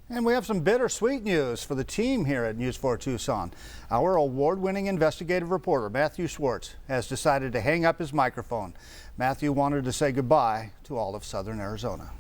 And we have some bittersweet news for the team here at News 4 Tucson. Our award-winning investigative reporter, Matthew Schwartz, has decided to hang up his microphone. Matthew wanted to say goodbye to all of Southern Arizona.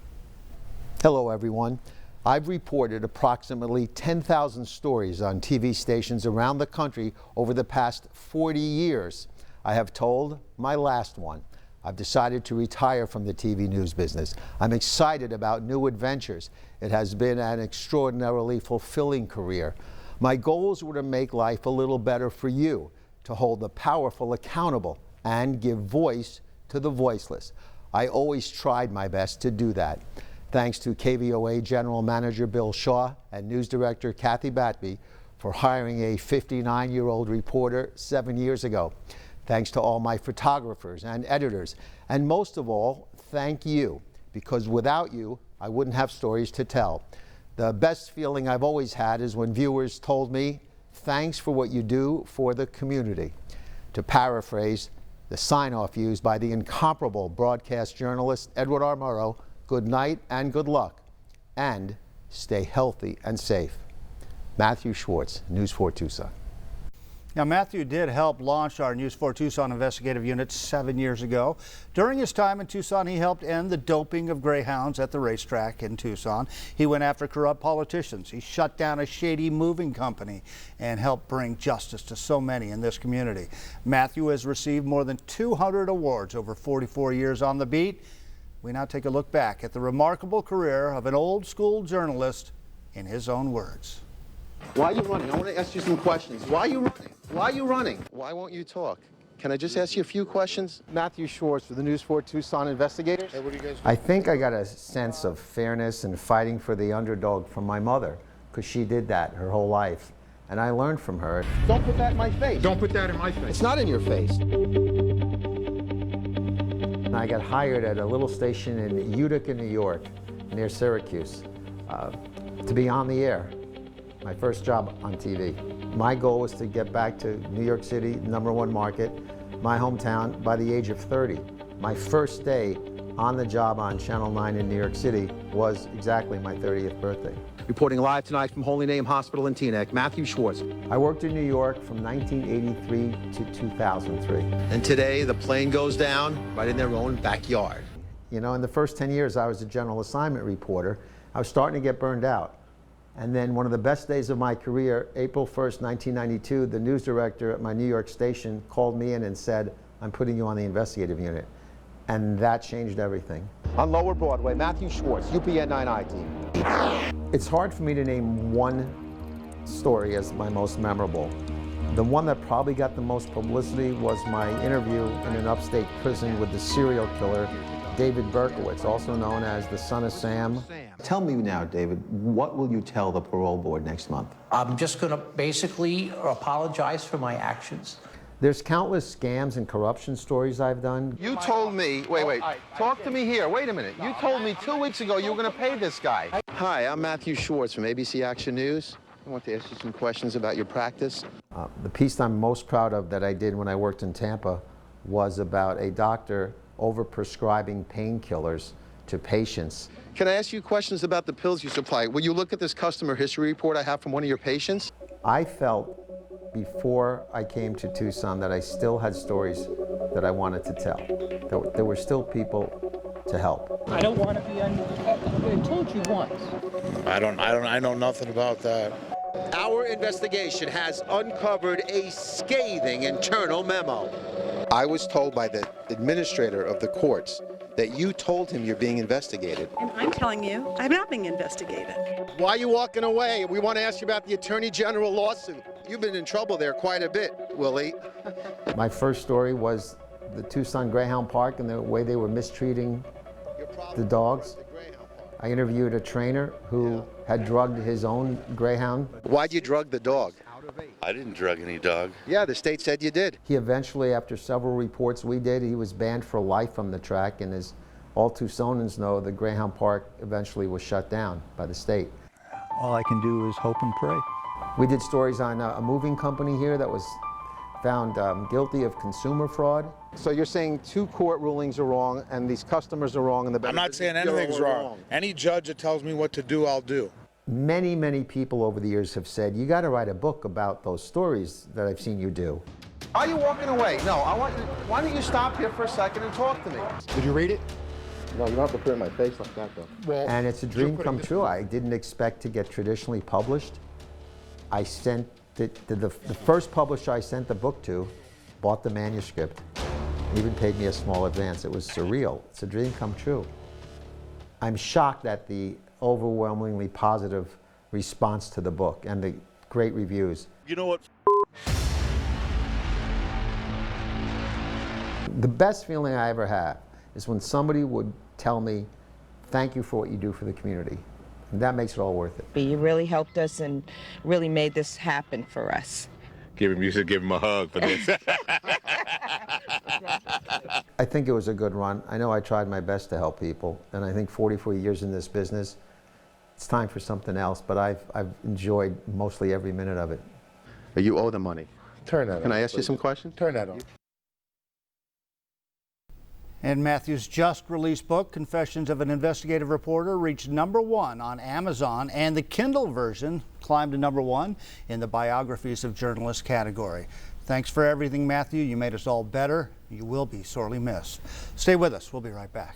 Hello, everyone. I've reported approximately 10,000 stories on TV stations around the country over the past 40 years. I have told my last one. I've decided to retire from the TV news business. I'm excited about new adventures. It has been an extraordinarily fulfilling career. My goals were to make life a little better for you, to hold the powerful accountable, and give voice to the voiceless. I always tried my best to do that. Thanks to KVOA General Manager Bill Shaw and News Director Kathy Batby for hiring a 59-year-old reporter 7 years ago. Thanks to all my photographers and editors. And most of all, thank you, because without you, I wouldn't have stories to tell. The best feeling I've always had is when viewers told me, thanks for what you do for the community. To paraphrase the sign-off used by the incomparable broadcast journalist Edward R. Murrow, good night and good luck, and stay healthy and safe. Matthew Schwartz, News 4 Tucson. Now, Matthew did help launch our News 4 Tucson investigative unit 7 years ago. During his time in Tucson, he helped end the doping of greyhounds at the racetrack in Tucson. He went after corrupt politicians. He shut down a shady moving company and helped bring justice to so many in this community. Matthew has received more than 200 awards over 44 years on the beat. We now take a look back at the remarkable career of an old-school journalist in his own words. Why are you running? I want to ask you some questions. Why are you running? Why are you running? Why won't you talk? Can I just ask you a few questions? Matthew Schwartz for the News 4 Tucson Investigators. Hey, what do you guys do? I think I got a sense of fairness and fighting for the underdog from my mother, because she did that her whole life. And I learned from her. Don't put that in my face. Don't put that in my face. It's not in your face. And I got hired at a little station in Utica, New York, near Syracuse, to be on the air. My first job on TV. My goal was to get back to New York City, #1 market, my hometown, by the age of 30. My first day on the job on Channel 9 in New York City was exactly my 30th birthday. Reporting live tonight from Holy Name Hospital in Teaneck, Matthew Schwartz. I worked in New York from 1983 to 2003. And today the plane goes down right in their own backyard. You know, in the first 10 years I was a general assignment reporter. I was starting to get burned out. And then one of the best days of my career, April 1st, 1992, the news director at my New York station called me in and said, I'm putting you on the investigative unit. And that changed everything. On Lower Broadway, Matthew Schwartz, UPN 9I team. It's hard for me to name one story as my most memorable. The one that probably got the most publicity was my interview in an upstate prison with the serial killer, David Berkowitz, also known as the Son of Sam. Tell me now, David, what will you tell the parole board next month? I'm just going to basically apologize for my actions. There's countless scams and corruption stories I've done. You told me, wait, talk to me here, wait a minute. You told me 2 weeks ago you were going to pay this guy. Hi, I'm Matthew Schwartz from ABC Action News. I want to ask you some questions about your practice. The piece I'm most proud of that I did when I worked in Tampa was about a doctor overprescribing painkillers to patients. Can I ask you questions about the pills you supply? Will you look at this customer history report I have from one of your patients? I felt before I came to Tucson that I still had stories that I wanted to tell. There were still people to help. I don't want to be I told you once. I know nothing about that. Our investigation has uncovered a scathing internal memo. I was told by the administrator of the courts that you told him you're being investigated. And I'm telling you, I'm not being investigated. Why are you walking away? We want to ask you about the Attorney General lawsuit. You've been in trouble there quite a bit, Willie. My first story was the Tucson Greyhound Park and the way they were mistreating the dogs. I interviewed a trainer who had drugged his own greyhound. Why'd you drug the dog? I didn't drug any dog. Yeah, the state said you did. He eventually, after several reports we did, he was banned for life from the track, and as all Tucsonans know, the Greyhound Park eventually was shut down by the state. All I can do is hope and pray. We did stories on a moving company here that was found guilty of consumer fraud. So you're saying 2 court rulings are wrong and these customers are wrong and the I'm not saying anything's wrong. Any judge that tells me what to do, I'll do. Many, many people over the years have said, you got to write a book about those stories that I've seen you do. Are you walking away? No, why don't you stop here for a second and talk to me? Did you read it? No, you don't have to put it in my face like that, though. Well, And it's a dream come true. I didn't expect to get traditionally published. I sent the first publisher I sent the book to bought the manuscript, even paid me a small advance. It was surreal. It's a dream come true. I'm shocked at the overwhelmingly positive response to the book and the great reviews. You know what? The best feeling I ever have is when somebody would tell me, thank you for what you do for the community. And that makes it all worth it. You really helped us and really made this happen for us. You should give him a hug for this. I think it was a good run. I know I tried my best to help people, and I think 44 years in this business, it's time for something else, but I've enjoyed mostly every minute of it. You owe the money. turn that on. Can I ask you some questions? Turn that on. And Matthew's just-released book, Confessions of an Investigative Reporter, reached #1 on Amazon, and the Kindle version climbed to #1 in the Biographies of Journalists category. Thanks for everything, Matthew. You made us all better. You will be sorely missed. Stay with us. We'll be right back.